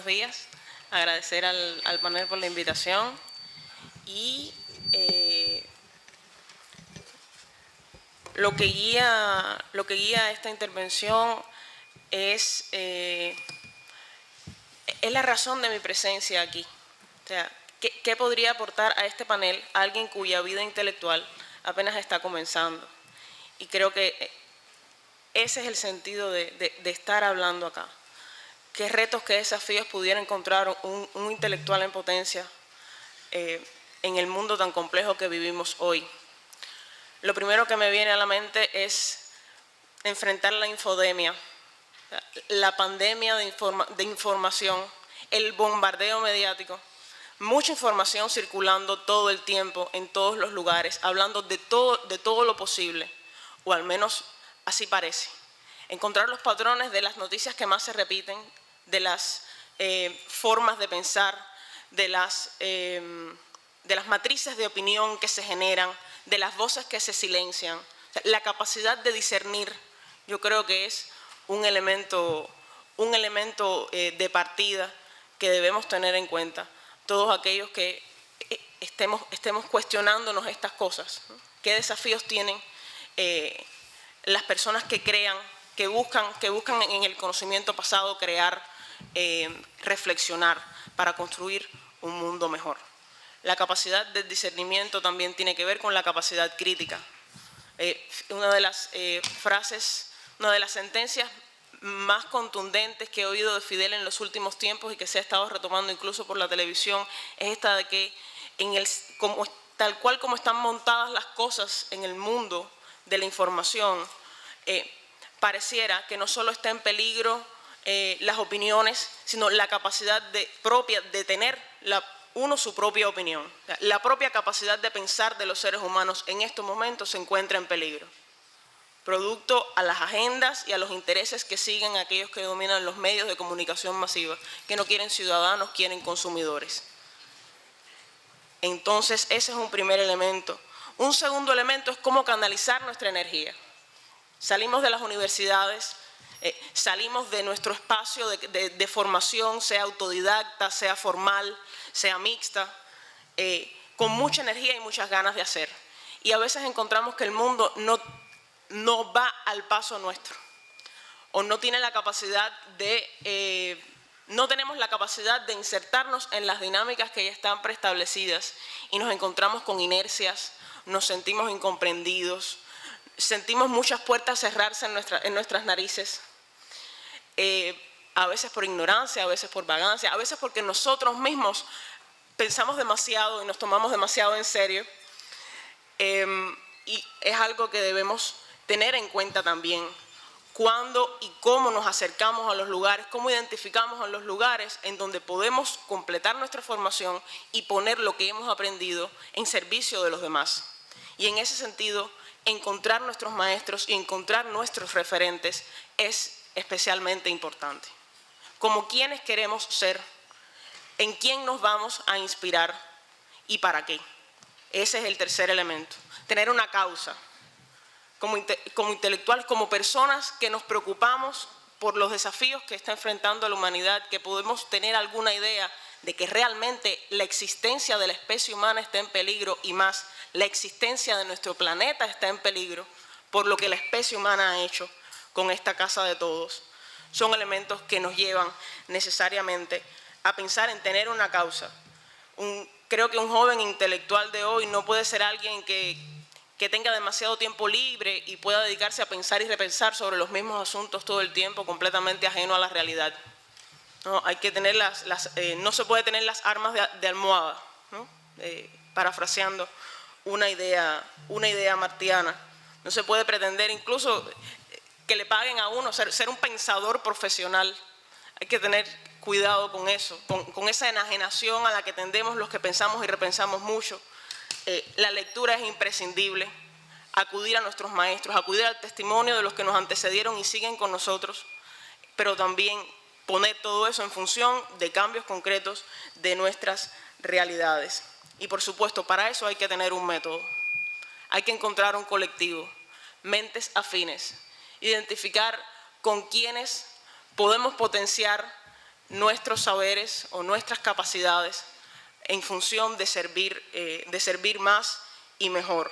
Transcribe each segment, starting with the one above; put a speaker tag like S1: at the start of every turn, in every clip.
S1: buenos días. Agradecer al panel por la invitación y lo que guía esta intervención es la razón de mi presencia aquí. O sea, ¿qué podría aportar a este panel a alguien cuya vida intelectual apenas está comenzando? Y creo que ese es el sentido de estar hablando acá. ¿Qué retos, qué desafíos pudiera encontrar un intelectual en potencia en el mundo tan complejo que vivimos hoy? Lo primero que me viene a la mente es enfrentar la infodemia, la pandemia de información, el bombardeo mediático, mucha información circulando todo el tiempo, en todos los lugares, hablando de todo lo posible, o al menos así parece. Encontrar los patrones de las noticias que más se repiten, de las formas de pensar, de las matrices de opinión que se generan, de las voces que se silencian. O sea, la capacidad de discernir, yo creo que es un elemento de partida que debemos tener en cuenta todos aquellos que estemos cuestionándonos estas cosas, ¿no? ¿Qué desafíos tienen las personas que crean, que buscan en el conocimiento pasado crear, reflexionar para construir un mundo mejor? La capacidad de discernimiento también tiene que ver con la capacidad crítica. Una de las una de las sentencias más contundentes que he oído de Fidel en los últimos tiempos y que se ha estado retomando incluso por la televisión es esta de que tal cual como están montadas las cosas en el mundo de la información, pareciera que no solo está en peligro las opiniones, sino la capacidad propia de tener su propia opinión. La propia capacidad de pensar de los seres humanos en estos momentos se encuentra en peligro, producto a las agendas y a los intereses que siguen aquellos que dominan los medios de comunicación masiva, que no quieren ciudadanos, quieren consumidores. Entonces, ese es un primer elemento. Un segundo elemento es cómo canalizar nuestra energía. Salimos de las universidades, salimos de nuestro espacio de formación, sea autodidacta, sea formal, sea mixta, con mucha energía y muchas ganas de hacer. Y a veces encontramos que el mundo no va al paso nuestro, o no tiene la capacidad no tenemos la capacidad de insertarnos en las dinámicas que ya están preestablecidas y nos encontramos con inercias, nos sentimos incomprendidos, sentimos muchas puertas cerrarse en nuestras narices, a veces por ignorancia, a veces por vagancia, a veces porque nosotros mismos pensamos demasiado y nos tomamos demasiado en serio, y es algo que debemos tener en cuenta también cuándo y cómo nos acercamos a los lugares, cómo identificamos a los lugares en donde podemos completar nuestra formación y poner lo que hemos aprendido en servicio de los demás. Y en ese sentido, encontrar nuestros maestros y encontrar nuestros referentes es especialmente importante. Como quienes queremos ser, en quién nos vamos a inspirar y para qué. Ese es el tercer elemento. Tener una causa. Como intelectuales, como personas que nos preocupamos por los desafíos que está enfrentando la humanidad, que podemos tener alguna idea de que realmente la existencia de la especie humana está en peligro y más, la existencia de nuestro planeta está en peligro por lo que la especie humana ha hecho con esta casa de todos. Son elementos que nos llevan necesariamente a pensar en tener una causa. Creo que un joven intelectual de hoy no puede ser alguien que tenga demasiado tiempo libre y pueda dedicarse a pensar y repensar sobre los mismos asuntos todo el tiempo, completamente ajeno a la realidad. No, hay que tener no se puede tener las armas de almohada, ¿no? Parafraseando una idea martiana. No se puede pretender incluso que le paguen a uno ser un pensador profesional. Hay que tener cuidado con eso, con esa enajenación a la que tendemos los que pensamos y repensamos mucho. La lectura es imprescindible, acudir a nuestros maestros, acudir al testimonio de los que nos antecedieron y siguen con nosotros, pero también poner todo eso en función de cambios concretos de nuestras realidades. Y por supuesto, para eso hay que tener un método, hay que encontrar un colectivo, mentes afines, identificar con quienes podemos potenciar nuestros saberes o nuestras capacidades en función de servir más y mejor.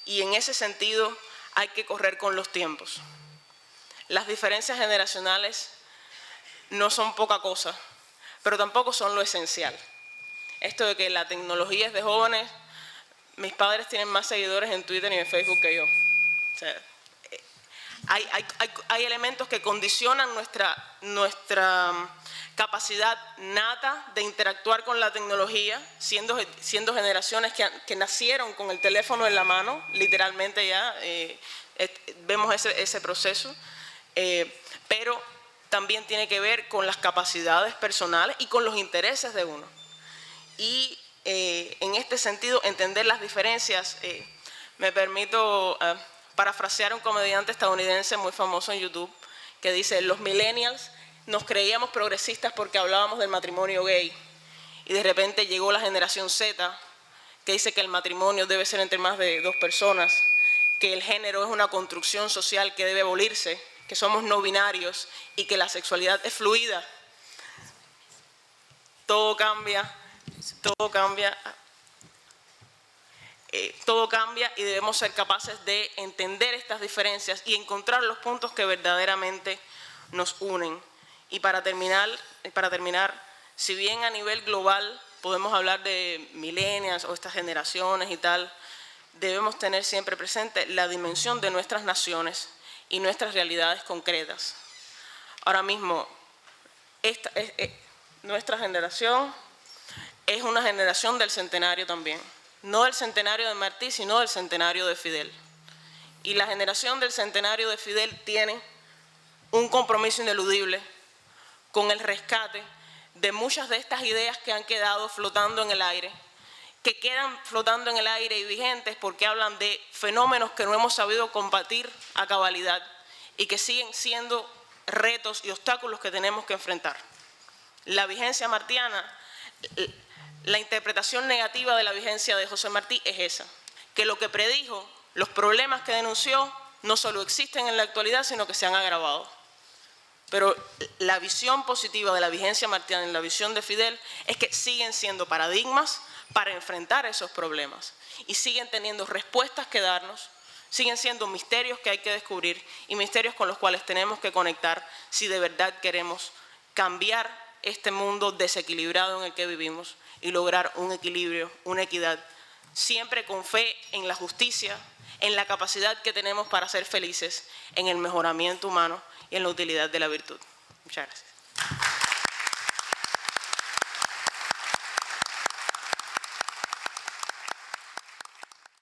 S1: Y en ese sentido hay que correr con los tiempos. Las diferencias generacionales no son poca cosa, pero tampoco son lo esencial. Esto de que la tecnología es de jóvenes, mis padres tienen más seguidores en Twitter y en Facebook que yo. O sea, hay elementos que condicionan nuestra capacidad nata de interactuar con la tecnología, siendo generaciones que nacieron con el teléfono en la mano, literalmente ya vemos ese proceso, pero también tiene que ver con las capacidades personales y con los intereses de uno. Y en este sentido, entender las diferencias, me permito parafrasear a un comediante estadounidense muy famoso en YouTube, que dice: los millennials nos creíamos progresistas porque hablábamos del matrimonio gay, y de repente llegó la generación Z, que dice que el matrimonio debe ser entre más de 2 personas, que el género es una construcción social que debe abolirse, que somos no binarios y que la sexualidad es fluida. Todo cambia y debemos ser capaces de entender estas diferencias y encontrar los puntos que verdaderamente nos unen. Y para terminar, si bien a nivel global podemos hablar de millennials o estas generaciones y tal, debemos tener siempre presente la dimensión de nuestras naciones y nuestras realidades concretas. Ahora mismo, nuestra generación es una generación del centenario también. No del centenario de Martí, sino del centenario de Fidel. Y la generación del centenario de Fidel tiene un compromiso ineludible con el rescate de muchas de estas ideas que han quedado flotando en el aire, que quedan flotando en el aire y vigentes porque hablan de fenómenos que no hemos sabido combatir a cabalidad y que siguen siendo retos y obstáculos que tenemos que enfrentar. La vigencia martiana, la interpretación negativa de la vigencia de José Martí es esa, que lo que predijo, los problemas que denunció, no solo existen en la actualidad, sino que se han agravado. Pero la visión positiva de la vigencia martiana en la visión de Fidel es que siguen siendo paradigmas para enfrentar esos problemas y siguen teniendo respuestas que darnos, siguen siendo misterios que hay que descubrir y misterios con los cuales tenemos que conectar si de verdad queremos cambiar este mundo desequilibrado en el que vivimos y lograr un equilibrio, una equidad, siempre con fe en la justicia, en la capacidad que tenemos para ser felices, en el mejoramiento humano y en la utilidad de la virtud. Muchas gracias.